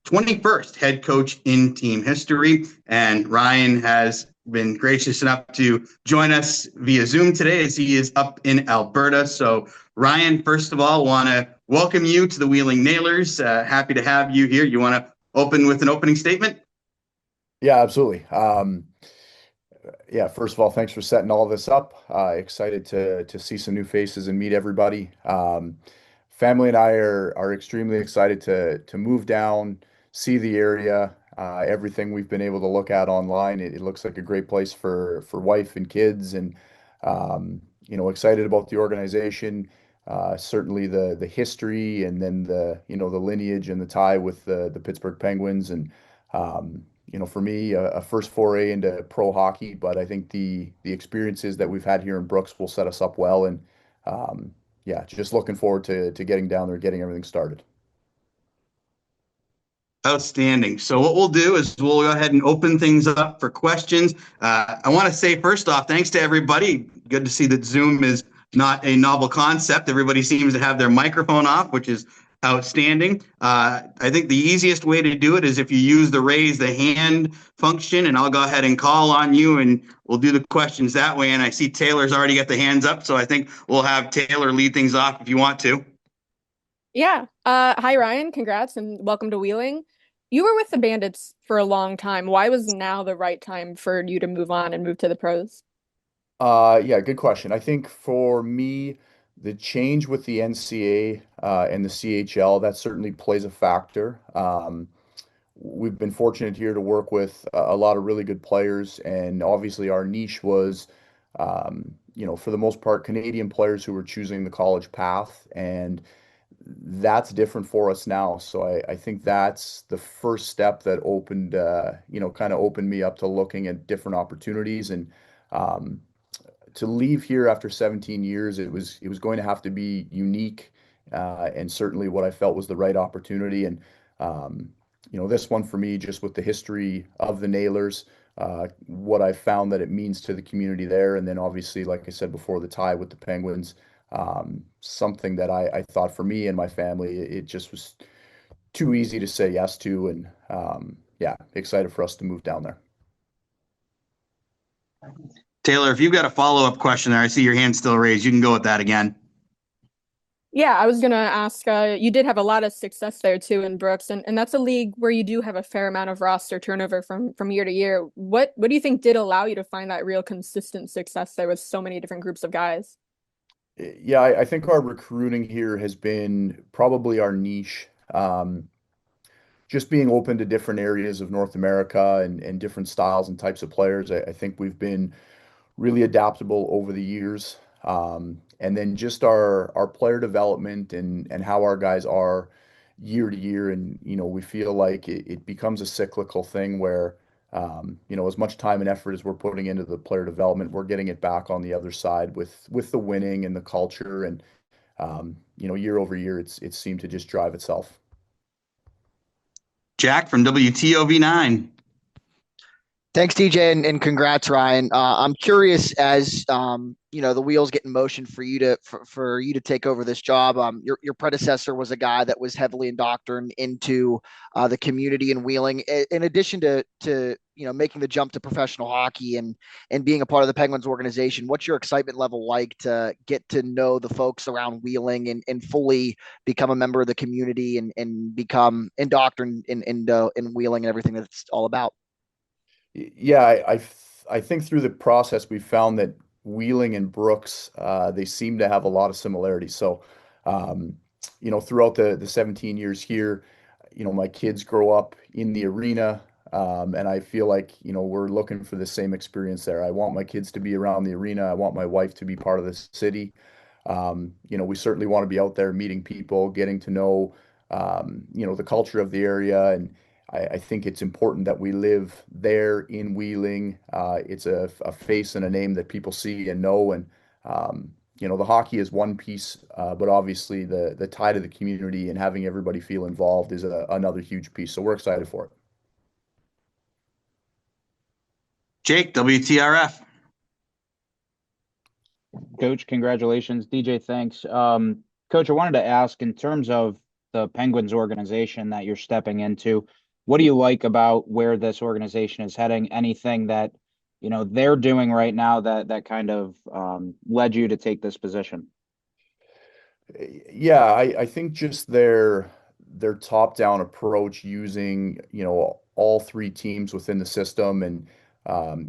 21st head coach in team history. And Ryan has been gracious enough to join us via Zoom today as he is up in Alberta. So, Ryan, first of all, want to welcome you to the Wheeling Nailers. Happy to have you here. You want to open with an opening statement? Yeah, absolutely. Yeah, first of all, thanks for setting all this up. Excited to see some new faces and meet everybody. Family and I are extremely excited to move down, see the area, everything we've been able to look at online. It looks like a great place for wife and kids, and excited about the organization. Certainly the history, and then the lineage and the tie with the Pittsburgh Penguins, and for me, a first foray into pro hockey, but I think the experiences that we've had here in Brooks will set us up well. And yeah, just looking forward to getting down there, getting everything started. Outstanding. So what we'll do is we'll go ahead and open things up for questions. I want to say first off, thanks to everybody. Good to see that Zoom is not a novel concept. Everybody seems to have their microphone off, which is outstanding. I think the easiest way to do it is if you use the raise the hand function, and I'll go ahead and call on you and we'll do the questions that way. And I see Taylor's already got the hands up, so I think we'll have Taylor lead things off if you want to. Yeah. Hi, Ryan. Congrats and welcome to Wheeling. You were with the Bandits for a long time. Why was now the right time for you to move on and move to the pros? Yeah, good question. I think for me, the change with the NCA and the CHL, that certainly plays a factor. We've been fortunate here to work with a lot of really good players, and obviously our niche was, for the most part, Canadian players who were choosing the college path, and that's different for us now. So I think that's the first step that opened, kind of opened me up to looking at different opportunities. And um, to leave here after 17 years, it was going to have to be unique, and certainly what I felt was the right opportunity. And this one for me, just with the history of the Nailers, what I found that it means to the community there, and then obviously, like I said before, the tie with the Penguins, something that I thought for me and my family, it just was too easy to say yes to, and yeah, excited for us to move down there. Taylor, if you've got a follow-up question there, I see your hand still raised. You can go with that again. Yeah, I was gonna ask, you did have a lot of success there too in Brooks, and that's a league where you do have a fair amount of roster turnover from year to year. What do you think did allow you to find that real consistent success there with so many different groups of guys? Yeah, I think our recruiting here has been probably our niche. Just being open to different areas of North America, and different styles and types of players. I think we've been really adaptable over the years. And then just our player development, and how our guys are year to year. And, we feel like it becomes a cyclical thing where, as much time and effort as we're putting into the player development, we're getting it back on the other side with the winning and the culture. And, year over year, it's seemed to just drive itself. Jack from WTOV9. Thanks, DJ, and congrats, Ryan. I'm curious, as the wheels get in motion for you to take over this job. Your predecessor was a guy that was heavily indoctrined into the community in Wheeling. In addition to making the jump to professional hockey and being a part of the Penguins organization, what's your excitement level like to get to know the folks around Wheeling and fully become a member of the community and become indoctrined in Wheeling and everything that it's all about? Yeah, I think through the process we found that Wheeling and Brooks, they seem to have a lot of similarities. So, throughout the 17 years here, my kids grow up in the arena, and I feel like, we're looking for the same experience there. I want my kids to be around the arena. I want my wife to be part of the city. We certainly want to be out there meeting people, getting to know, the culture of the area. And I think it's important that we live there in Wheeling. It's a face and a name that people see and know. And, the hockey is one piece, but obviously the tie to the community and having everybody feel involved is another huge piece. So we're excited for it. Jake, WTRF. Coach, congratulations. DJ, thanks. Coach, I wanted to ask in terms of the Penguins organization that you're stepping into. What do you like about where this organization is heading? Anything that, they're doing right now that kind of led you to take this position? Yeah, I think just their top-down approach using, all three teams within the system and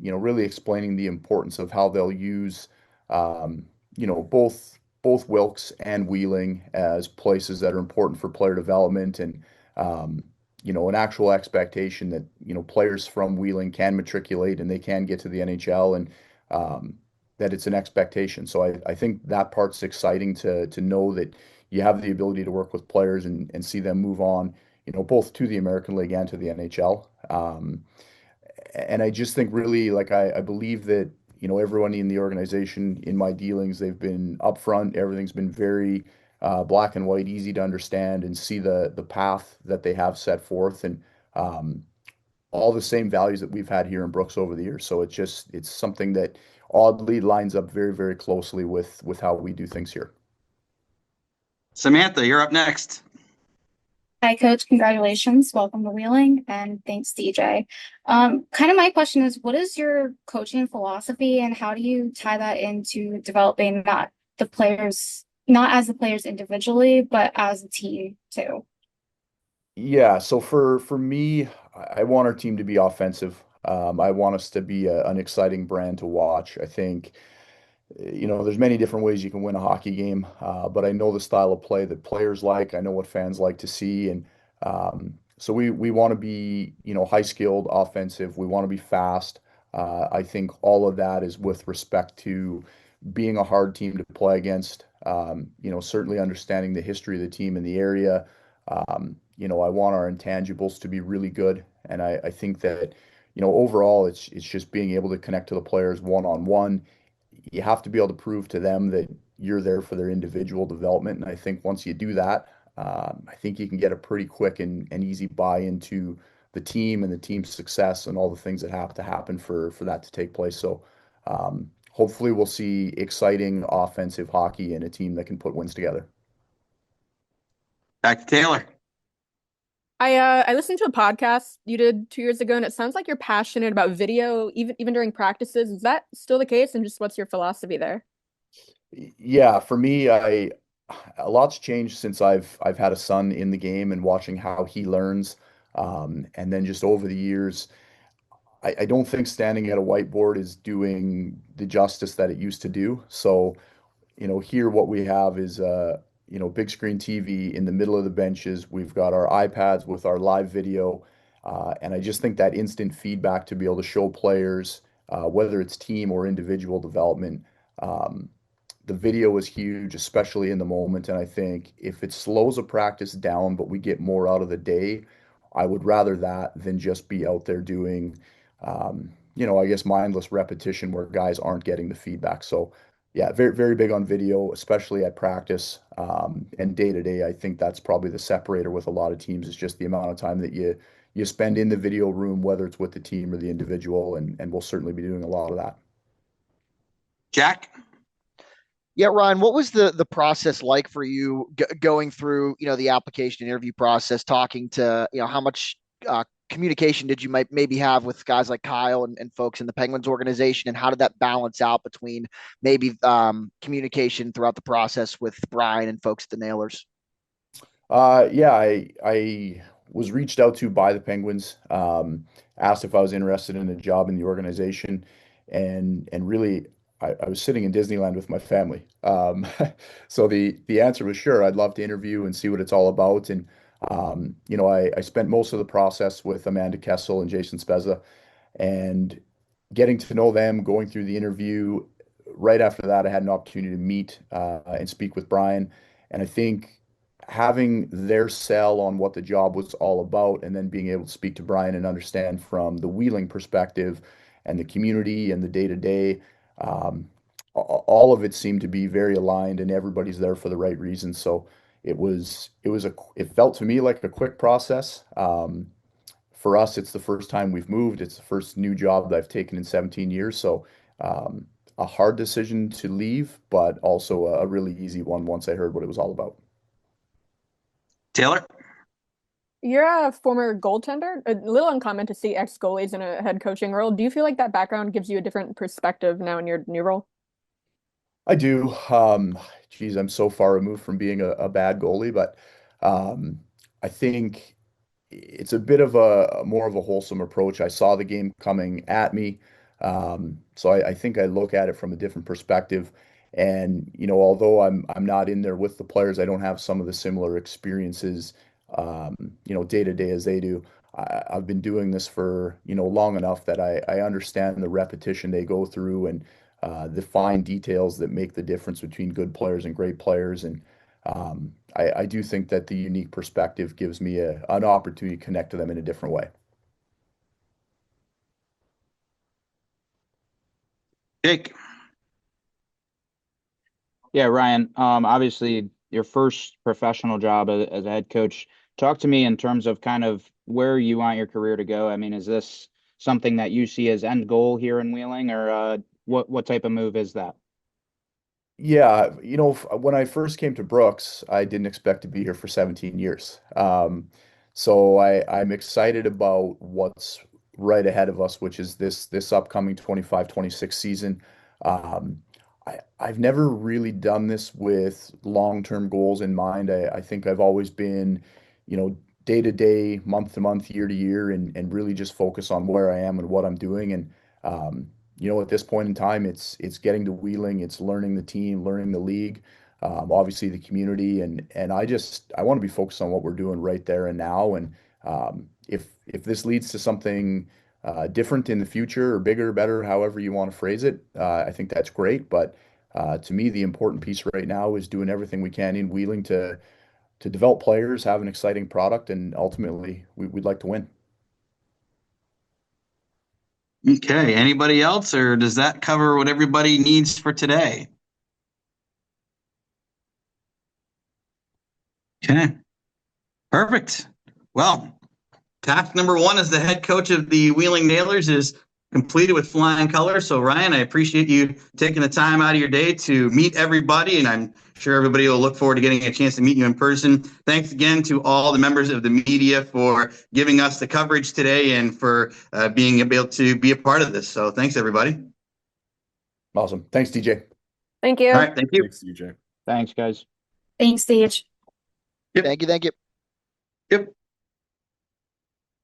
really explaining the importance of how they'll use both Wilkes and Wheeling as places that are important for player development and an actual expectation that, players from Wheeling can matriculate and they can get to the NHL and that it's an expectation. So I think that part's exciting to know that you have the ability to work with players and see them move on, both to the American League and to the NHL. And I just think really like I believe that, everyone in the organization in my dealings, they've been upfront. Everything's been very black and white, easy to understand and see the path that they have set forth and all the same values that we've had here in Brooks over the years. So it's something that oddly lines up very, very closely with how we do things here. Samantha, you're up next. Hi, Coach. Congratulations. Welcome to Wheeling, and thanks, DJ. Kind of my question is, what is your coaching philosophy, and how do you tie that into developing not as the players individually, but as a team too? Yeah, so for me, I want our team to be offensive. I want us to be an exciting brand to watch. I think, there's many different ways you can win a hockey game, but I know the style of play that players like. I know what fans like to see, and so we want to be, high skilled, offensive. We want to be fast. I think all of that is with respect to being a hard team to play against. Certainly understanding the history of the team in the area. I want our intangibles to be really good, and I think that, overall, it's just being able to connect to the players one on one. You have to be able to prove to them that you're there for their individual development, and I think once you do that, I think you can get a pretty quick and easy buy into the team and the team's success and all the things that have to happen for that to take place. So hopefully we'll see exciting offensive hockey and a team that can put wins together. Back to Taylor. I listened to a podcast you did 2 years ago, and it sounds like you're passionate about video, even during practices. Is that still the case? And just what's your philosophy there? Yeah, for me, a lot's changed since I've had a son in the game and watching how he learns. And then just over the years, I don't think standing at a whiteboard is doing the justice that it used to do. So, here what we have is big screen TV in the middle of the benches. We've got our iPads with our live video. And I just think that instant feedback to be able to show players, whether it's team or individual development, the video is huge, especially in the moment. And I think if it slows a practice down, but we get more out of the day, I would rather that than just be out there doing, I guess mindless repetition where guys aren't getting the feedback. So, yeah, very, very big on video, especially at practice and day to day. I think that's probably the separator with a lot of teams is just the amount of time that you spend in the video room, whether it's with the team or the individual, and we'll certainly be doing a lot of that. Jack? Yeah, Ryan, what was the process like for you going through, the application interview process, talking to, how much communication did you maybe have with guys like Kyle and folks in the Penguins organization, and how did that balance out between maybe communication throughout the process with Brian and folks at the Nailers? Yeah, I was reached out to by the Penguins, asked if I was interested in a job in the organization, and really I was sitting in Disneyland with my family. So the answer was sure. I'd love to interview and see what it's all about. And I spent most of the process with Amanda Kessel and Jason Spezza, and getting to know them, going through the interview. Right after that, I had an opportunity to meet and speak with Brian. And I think having their sell on what the job was all about, and then being able to speak to Brian and understand from the Wheeling perspective and the community and the day to day, all of it seemed to be very aligned, and everybody's there for the right reasons. So it felt to me like a quick process. For us, it's the first time we've moved. It's the first new job that I've taken in 17 years. So a hard decision to leave, but also a really easy one once I heard what it was all about. Taylor? You're a former goaltender. A little uncommon to see ex-goalies in a head coaching role. Do you feel like that background gives you a different perspective now in your new role? I do. Geez, I'm so far removed from being a bad goalie, but um, I think it's a bit of a more of a wholesome approach. I saw the game coming at me, so I think I look at it from a different perspective. And although I'm not in there with the players, I don't have some of the similar experiences, day to day as they do. I've been doing this for long enough that I understand the repetition they go through and the fine details that make the difference between good players and great players. And I do think that the unique perspective gives me an opportunity to connect to them in a different way. Jake? Yeah, Ryan, obviously your first professional job as a head coach. Talk to me in terms of kind of where you want your career to go. I mean, is this something that you see as end goal here in Wheeling, or what type of move is that? Yeah, when I first came to Brooks, I didn't expect to be here for 17 years. So I'm excited about what's right ahead of us, which is this upcoming 25-26 season. Um, I've never really done this with long-term goals in mind. I think I've always been, day to day, month to month, year to year, and really just focus on where I am and what I'm doing. And at this point in time, it's getting to Wheeling, it's learning the team, learning the league, obviously the community, and I want to be focused on what we're doing right there and now. And if this leads to something different in the future or bigger, better, however you want to phrase it, I think that's great. But to me, the important piece right now is doing everything we can in Wheeling to develop players, have an exciting product, and ultimately we'd like to win. Okay. Anybody else, or does that cover what everybody needs for today? Okay. Perfect. Well, task number one as the head coach of the Wheeling Nailers is completed with flying colors. So, Ryan, I appreciate you taking the time out of your day to meet everybody, and I'm sure everybody will look forward to getting a chance to meet you in person. Thanks again to all the members of the media for giving us the coverage today and for being able to be a part of this. So, thanks, everybody. Awesome. Thanks, DJ. Thank you. All right. Thank you. Thanks, DJ. Thanks, guys. Thanks, Sage. Yep. Thank you. Yep.